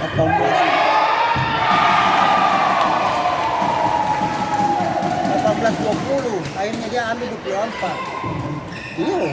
18-20, akhirnya dia ambil 24. Iya.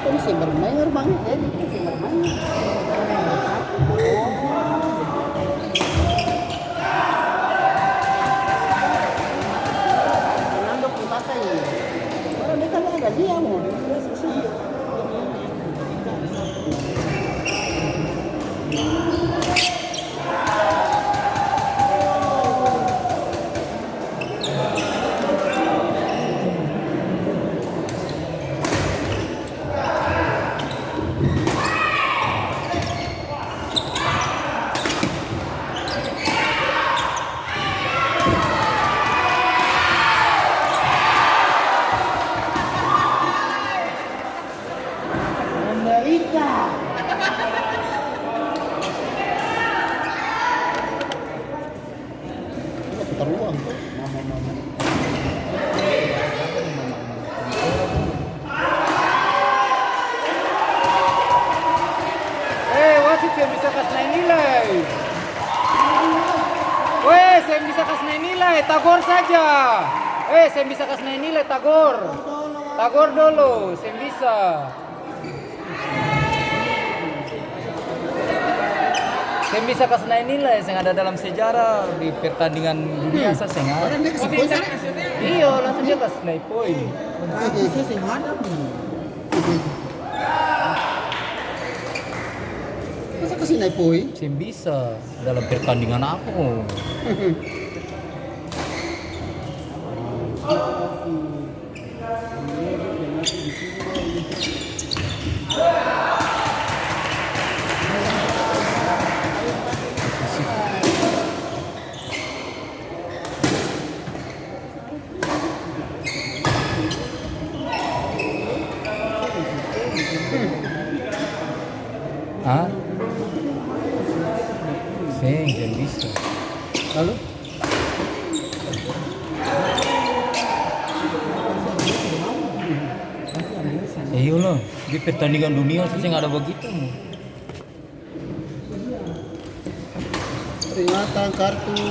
Masih bermain banget ya, masih bermain. Fernando Puntata ini, orang dia kan ada dia mau. Terluang tuh, mama. Wasit yang bisa kasih naik nilai. Weh, saya bisa kasih naik nilai, tagor saja. Saya bisa kasih naik nilai, tagor. Tagor dulu, saya bisa. Saya bisa kasih naik nilai, saya ada dalam sejarah di pertandingan dunia saya ada. Iya, langsung dia kasih naik poin. Masa kasih naik poin? Saya bisa dalam pertandingan aku. Hah? Saya bisa. Lalu? Iya loh, di pertandingan dunia sih nggak ada begitu. Peringatan kartu